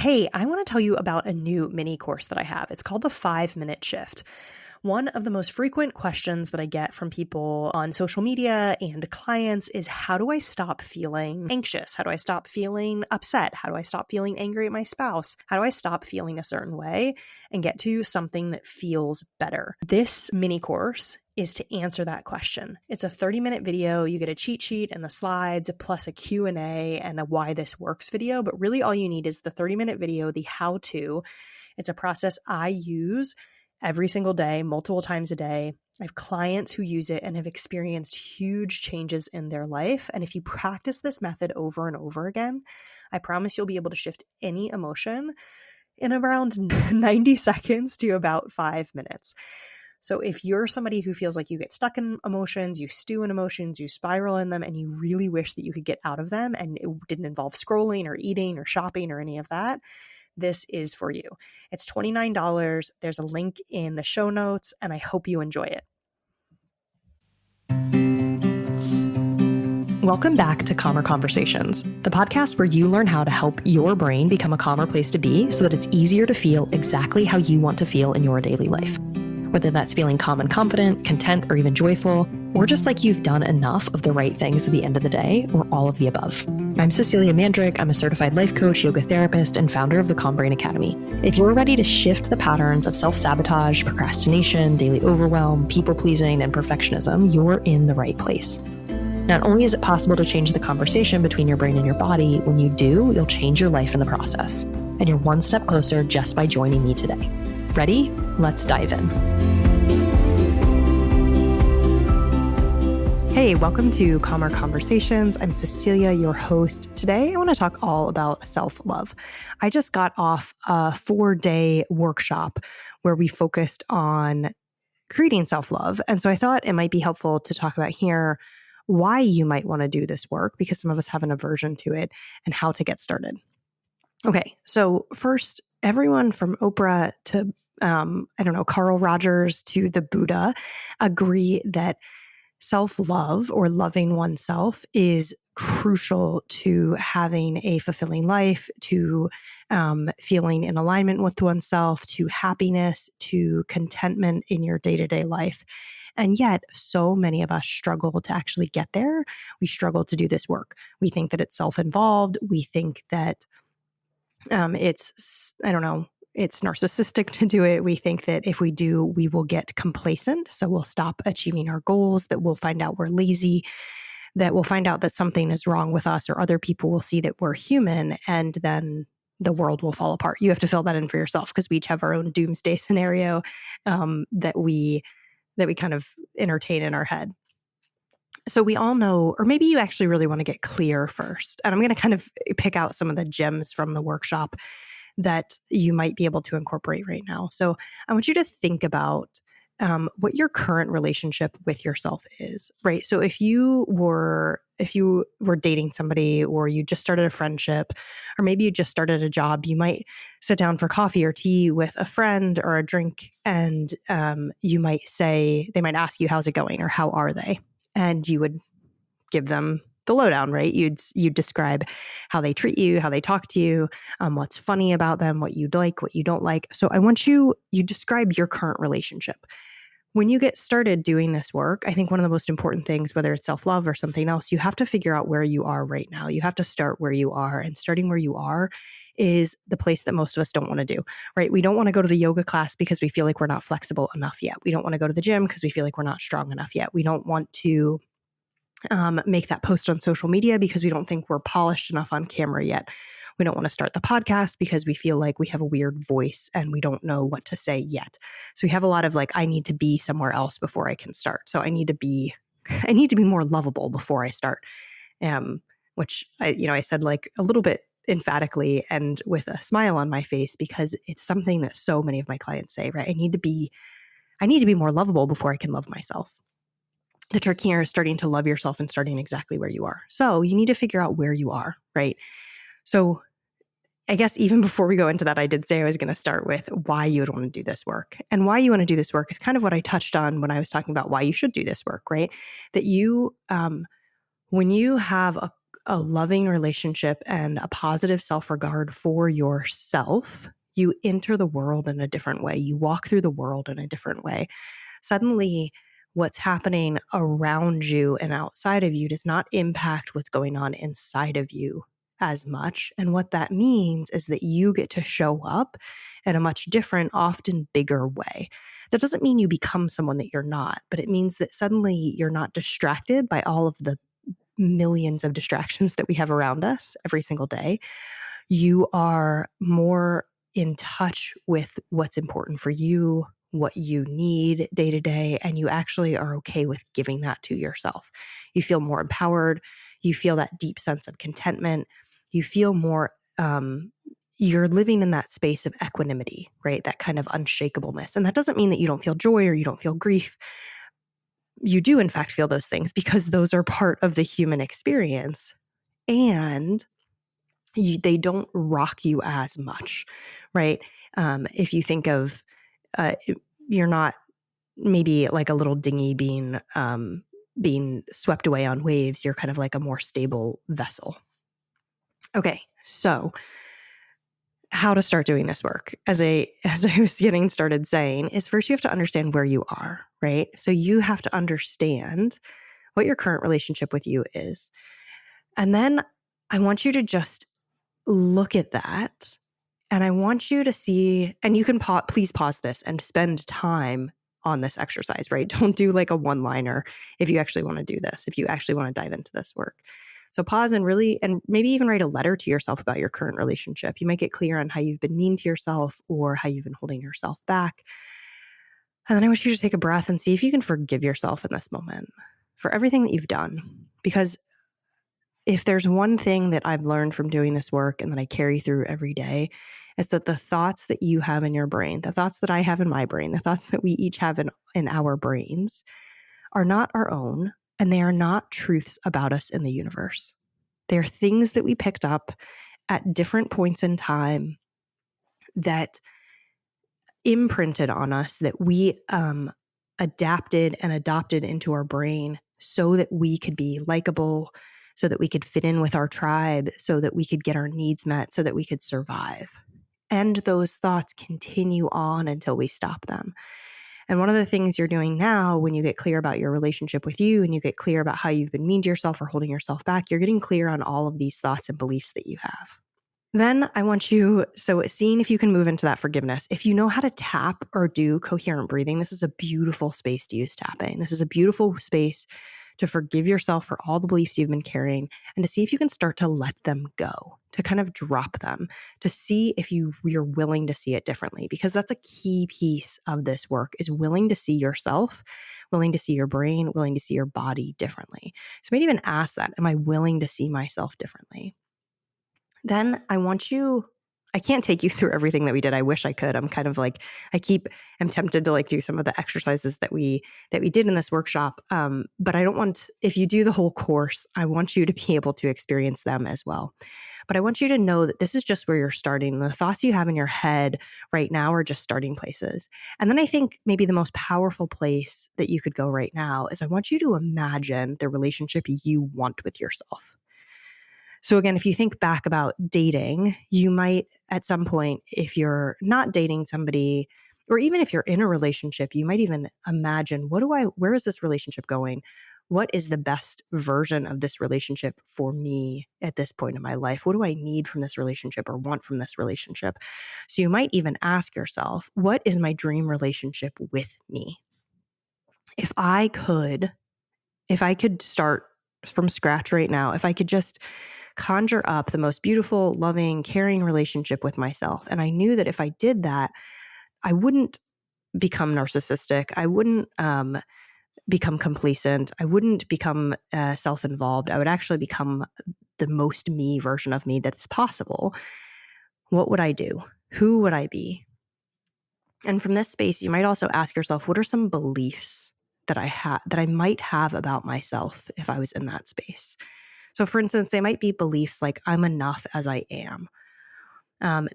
Hey, I want to tell you about a new mini course that I have. It's called the 5 Minute Shift. One of the most frequent questions that I get from people on social media and clients is, how do I stop feeling anxious? How do I stop feeling upset? How do I stop feeling angry at my spouse? How do I stop feeling a certain way and get to something that feels better? This mini course is to answer that question. It's a 30-minute video. You get a cheat sheet and the slides, plus a Q&A and a why this works video. But really all you need is the 30-minute video, the how-to. It's a process I use every single day, multiple times a day. I have clients who use it and have experienced huge changes in their life. And if you practice this method over and over again, I promise you'll be able to shift any emotion in around 90 seconds to about 5 minutes. So if you're somebody who feels like you get stuck in emotions, you stew in emotions, you spiral in them, and you really wish that you could get out of them and it didn't involve scrolling or eating or shopping or any of that, this is for you. It's $29. There's a link in the show notes, and I hope you enjoy it. Welcome back to Calmer Conversations, the podcast where you learn how to help your brain become a calmer place to be so that it's easier to feel exactly how you want to feel in your daily life. Whether that's feeling calm and confident, content, or even joyful, or just like you've done enough of the right things at the end of the day, or all of the above. I'm Cecilia Mandrick. I'm a certified life coach, yoga therapist, and founder of the Calm Brain Academy. If you're ready to shift the patterns of self-sabotage, procrastination, daily overwhelm, people-pleasing, and perfectionism, you're in the right place. Not only is it possible to change the conversation between your brain and your body, when you do, you'll change your life in the process. And you're one step closer just by joining me today. Ready? Let's dive in. Hey, welcome to Calmer Conversations. I'm Cecilia, your host. Today, I want to talk all about self-love. I just got off a 4-day workshop where we focused on creating self-love. And so I thought it might be helpful to talk about here why you might want to do this work, because some of us have an aversion to it, and how to get started. Okay, so first, everyone from Oprah to, Carl Rogers to the Buddha agree that self-love, or loving oneself, is crucial to having a fulfilling life, to feeling in alignment with oneself, to happiness, to contentment in your day-to-day life. And yet, so many of us struggle to actually get there. We struggle to do this work. We think that it's self-involved. We think that it's narcissistic to do it. We think that if we do, we will get complacent. So we'll stop achieving our goals, that we'll find out we're lazy, that we'll find out that something is wrong with us, or other people will see that we're human, and then the world will fall apart. You have to fill that in for yourself, because we each have our own doomsday scenario that we kind of entertain in our head. So we all know, or maybe you actually really want to get clear first. And I'm going to kind of pick out some of the gems from the workshop that you might be able to incorporate right now. So I want you to think about what your current relationship with yourself is, right? So if you were dating somebody, or you just started a friendship, or maybe you just started a job, you might sit down for coffee or tea with a friend or a drink, and they might ask you, how's it going, or how are they? And you would give them the lowdown, right? You'd describe how they treat you, how they talk to you, what's funny about them, what you like, what you don't like. So I want you describe your current relationship. When you get started doing this work, I think one of the most important things, whether it's self-love or something else, you have to figure out where you are right now. You have to start where you are, and starting where you are is the place that most of us don't want to do, right? We don't want to go to the yoga class because we feel like we're not flexible enough yet. We don't want to go to the gym because we feel like we're not strong enough yet. We don't want to make that post on social media because we don't think we're polished enough on camera yet. We don't want to start the podcast because we feel like we have a weird voice and we don't know what to say yet. So we have a lot of I need to be somewhere else before I can start. So I need to be more lovable before I start. Which I said a little bit emphatically and with a smile on my face, because it's something that so many of my clients say, right? I need to be more lovable before I can love myself. The trick here is starting to love yourself and starting exactly where you are. So you need to figure out where you are, right? So I guess even before we go into that, I did say I was going to start with why you would want to do this work. And why you want to do this work is kind of what I touched on when I was talking about why you should do this work, right? That you, when you have a loving relationship and a positive self-regard for yourself, you enter the world in a different way. You walk through the world in a different way. Suddenly, what's happening around you and outside of you does not impact what's going on inside of you as much. And what that means is that you get to show up in a much different, often bigger way. That doesn't mean you become someone that you're not, but it means that suddenly you're not distracted by all of the millions of distractions that we have around us every single day. You are more in touch with what's important for you, what you need day to day, and you actually are okay with giving that to yourself. You feel more empowered. You feel that deep sense of contentment. You feel more, you're living in that space of equanimity, right? That kind of unshakableness. And that doesn't mean that you don't feel joy or you don't feel grief. You do, in fact, feel those things because those are part of the human experience. And they don't rock you as much, right? If you think of, you're not maybe like a little dinghy being swept away on waves. You're kind of like a more stable vessel. Okay, so how to start doing this work, as I was getting started saying, is first you have to understand where you are, right? So you have to understand what your current relationship with you is. And then I want you to just look at that. And I want you to see, and you can please pause this and spend time on this exercise, right? Don't do like a one-liner if you actually want to do this, if you actually want to dive into this work. So pause and maybe even write a letter to yourself about your current relationship. You might get clear on how you've been mean to yourself or how you've been holding yourself back. And then I want you to take a breath and see if you can forgive yourself in this moment for everything that you've done. Because if there's one thing that I've learned from doing this work and that I carry through every day, it's that the thoughts that you have in your brain, the thoughts that I have in my brain, the thoughts that we each have in our brains are not our own, and they are not truths about us in the universe. They are things that we picked up at different points in time that imprinted on us, that we adapted and adopted into our brain so that we could be likable, so that we could fit in with our tribe, so that we could get our needs met, so that we could survive. And those thoughts continue on until we stop them. And one of the things you're doing now when you get clear about your relationship with you and you get clear about how you've been mean to yourself or holding yourself back, you're getting clear on all of these thoughts and beliefs that you have. Then I want you, so seeing if you can move into that forgiveness. If you know how to tap or do coherent breathing, this is a beautiful space to use tapping. This is a beautiful space to forgive yourself for all the beliefs you've been carrying and to see if you can start to let them go, to kind of drop them, to see if you're willing to see it differently. Because that's a key piece of this work, is willing to see yourself, willing to see your brain, willing to see your body differently. So maybe even ask that, am I willing to see myself differently? Then I can't take you through everything that we did. I wish I could. I'm kind of like, I'm tempted to like do some of the exercises that we did in this workshop. But I don't want, if you do the whole course, I want you to be able to experience them as well. But I want you to know that this is just where you're starting. The thoughts you have in your head right now are just starting places. And then I think maybe the most powerful place that you could go right now is I want you to imagine the relationship you want with yourself. So again, if you think back about dating, you might at some point, if you're not dating somebody, or even if you're in a relationship, you might even imagine, where is this relationship going? What is the best version of this relationship for me at this point in my life? What do I need from this relationship or want from this relationship? So you might even ask yourself, what is my dream relationship with me? If I could start from scratch right now, if I could just conjure up the most beautiful, loving, caring relationship with myself, and I knew that if I did that, I wouldn't become narcissistic. I wouldn't become complacent. I wouldn't become self-involved. I would actually become the most me version of me that's possible. What would I do? Who would I be? And from this space, you might also ask yourself, what are some beliefs that I might have about myself if I was in that space? So for instance, they might be beliefs like I'm enough as I am.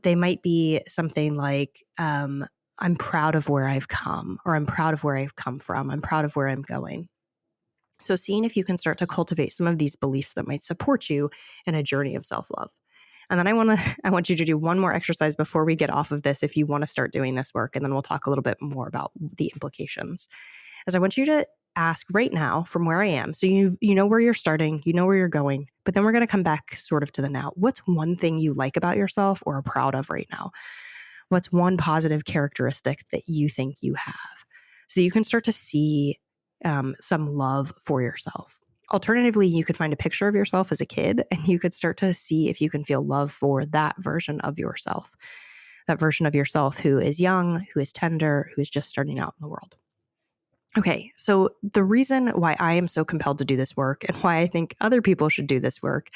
They might be something like I'm proud of where I've come, or I'm proud of where I've come from. I'm proud of where I'm going. So seeing if you can start to cultivate some of these beliefs that might support you in a journey of self-love. And then I want you to do one more exercise before we get off of this if you want to start doing this work, and then we'll talk a little bit more about the implications. As I want you to ask right now from where I am. So you know where you're starting, you know where you're going, but then we're going to come back sort of to the now. What's one thing you like about yourself or are proud of right now? What's one positive characteristic that you think you have? So that you can start to see some love for yourself. Alternatively, you could find a picture of yourself as a kid and you could start to see if you can feel love for that version of yourself, that version of yourself who is young, who is tender, who is just starting out in the world. Okay, so the reason why I am so compelled to do this work and why I think other people should do this work,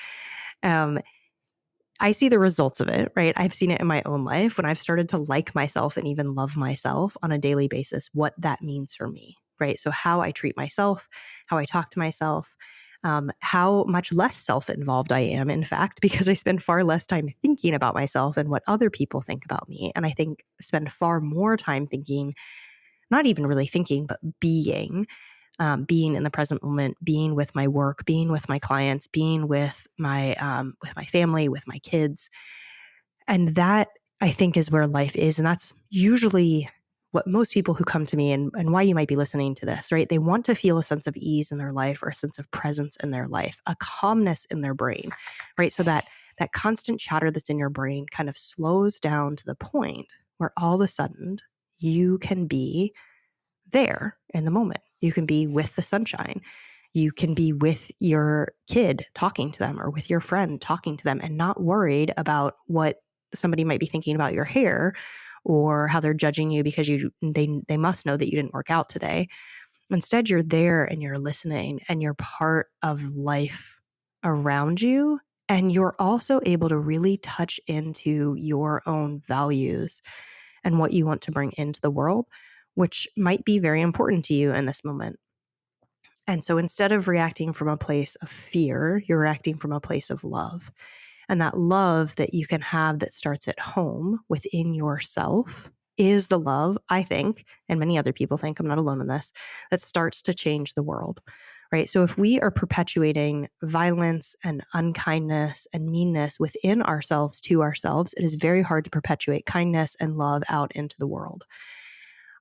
I see the results of it, right? I've seen it in my own life when I've started to like myself and even love myself on a daily basis, what that means for me, right? So how I treat myself, how I talk to myself, how much less self-involved I am, in fact, because I spend far less time thinking about myself and what other people think about me. And I think spend far more time thinking, not even really thinking, but being in the present moment, being with my work, being with my clients, being with my family, with my kids. And that, I think, is where life is. And that's usually what most people who come to me and why you might be listening to this, right? They want to feel a sense of ease in their life or a sense of presence in their life, a calmness in their brain, right? So that constant chatter that's in your brain kind of slows down to the point where all of a sudden you can be there in the moment. You can be with the sunshine. You can be with your kid talking to them or with your friend talking to them and not worried about what somebody might be thinking about your hair or how they're judging you because they must know that you didn't work out today. Instead, you're there and you're listening and you're part of life around you. And you're also able to really touch into your own values and what you want to bring into the world, which might be very important to you in this moment. And so instead of reacting from a place of fear, you're reacting from a place of love. And that love that you can have that starts at home within yourself is the love, I think, and many other people think, I'm not alone in this, that starts to change the world, right? So if we are perpetuating violence and unkindness and meanness within ourselves to ourselves, it is very hard to perpetuate kindness and love out into the world.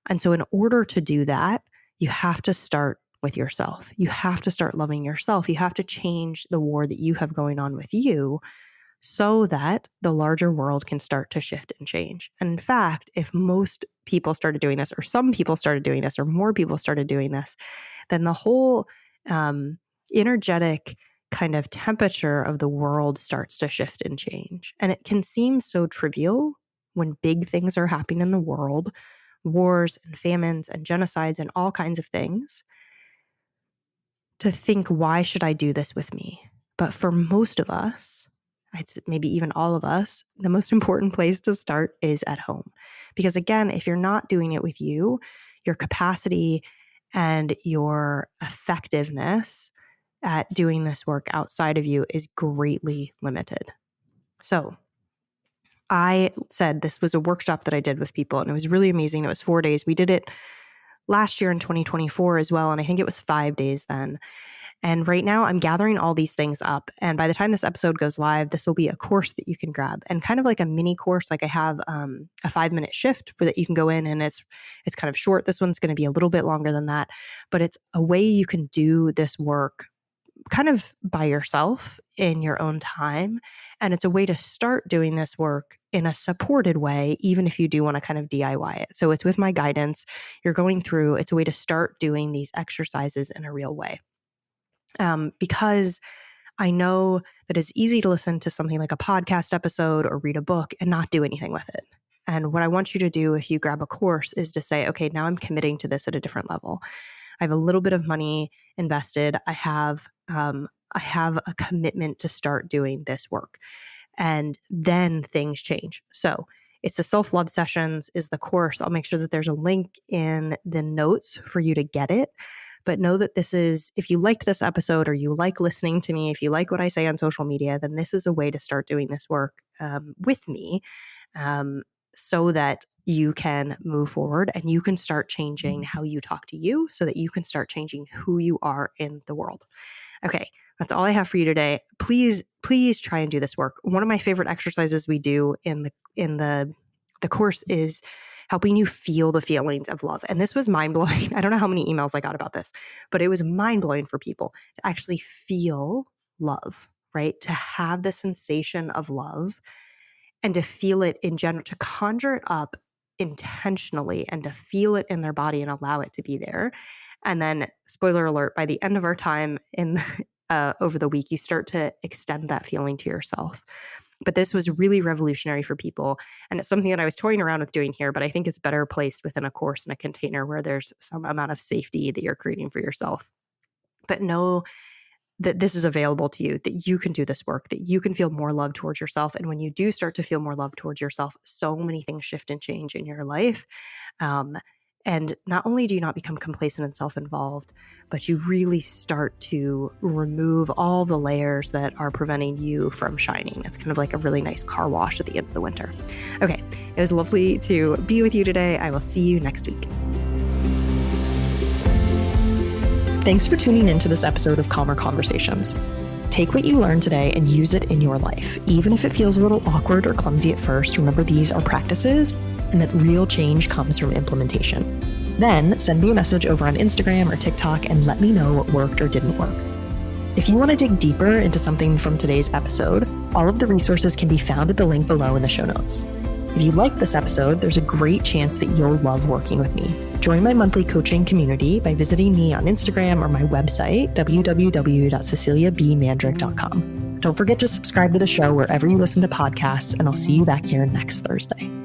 And so in order to do that, you have to start with yourself. You have to start loving yourself. You have to change the war that you have going on with you so that the larger world can start to shift and change. And in fact, if most people started doing this, or some people started doing this, or more people started doing this, then the whole energetic kind of temperature of the world starts to shift and change. And it can seem so trivial when big things are happening in the world, wars and famines and genocides and all kinds of things, to think, why should I do this with me? But for most of us, maybe even all of us, the most important place to start is at home. Because again, if you're not doing it with you, your capacity and your effectiveness at doing this work outside of you is greatly limited. So I said this was a workshop that I did with people, and it was really amazing. It was 4 days. We did it last year in 2024 as well, and I think it was 5 days then. And right now I'm gathering all these things up. And by the time this episode goes live, this will be a course that you can grab, and kind of like a mini course. Like I have a 5-minute shift that you can go in, and it's kind of short. This one's going to be a little bit longer than that, but it's a way you can do this work kind of by yourself in your own time. And it's a way to start doing this work in a supported way, even if you do want to kind of DIY it. So it's with my guidance. You're going through, it's a way to start doing these exercises in a real way. Because I know that it's easy to listen to something like a podcast episode or read a book and not do anything with it. And what I want you to do if you grab a course is to say, okay, now I'm committing to this at a different level. I have a little bit of money invested. I have a commitment to start doing this work. And then things change. So it's the self-love sessions is the course. I'll make sure that there's a link in the notes for you to get it. But know that this is, if you liked this episode or you like listening to me, if you like what I say on social media, then this is a way to start doing this work with me. so that you can move forward and you can start changing how you talk to you so that you can start changing who you are in the world. Okay, that's all I have for you today. Please try and do this work. One of my favorite exercises we do in the course is helping you feel the feelings of love. And this was mind-blowing. I don't know how many emails I got about this, but it was mind-blowing for people to actually feel love, right? To have the sensation of love and to feel it in general, to conjure it up intentionally and to feel it in their body and allow it to be there. And then, spoiler alert, by the end of our time in over the week, you start to extend that feeling to yourself. But this was really revolutionary for people. And it's something that I was toying around with doing here, but I think it's better placed within a course in a container where there's some amount of safety that you're creating for yourself. But know that this is available to you, that you can do this work, that you can feel more love towards yourself. And when you do start to feel more love towards yourself, so many things shift and change in your life. And not only do you not become complacent and self-involved, but you really start to remove all the layers that are preventing you from shining. It's kind of like a really nice car wash at the end of the winter. Okay, it was lovely to be with you today. I will see you next week. Thanks for tuning into this episode of Calmer Conversations. Take what you learned today and use it in your life. Even if it feels a little awkward or clumsy at first, remember these are practices and that real change comes from implementation. Then send me a message over on Instagram or TikTok and let me know what worked or didn't work. If you want to dig deeper into something from today's episode, all of the resources can be found at the link below in the show notes. If you liked this episode, there's a great chance that you'll love working with me. Join my monthly coaching community by visiting me on Instagram or my website, www.ceciliabmandrick.com. Don't forget to subscribe to the show wherever you listen to podcasts, and I'll see you back here next Thursday.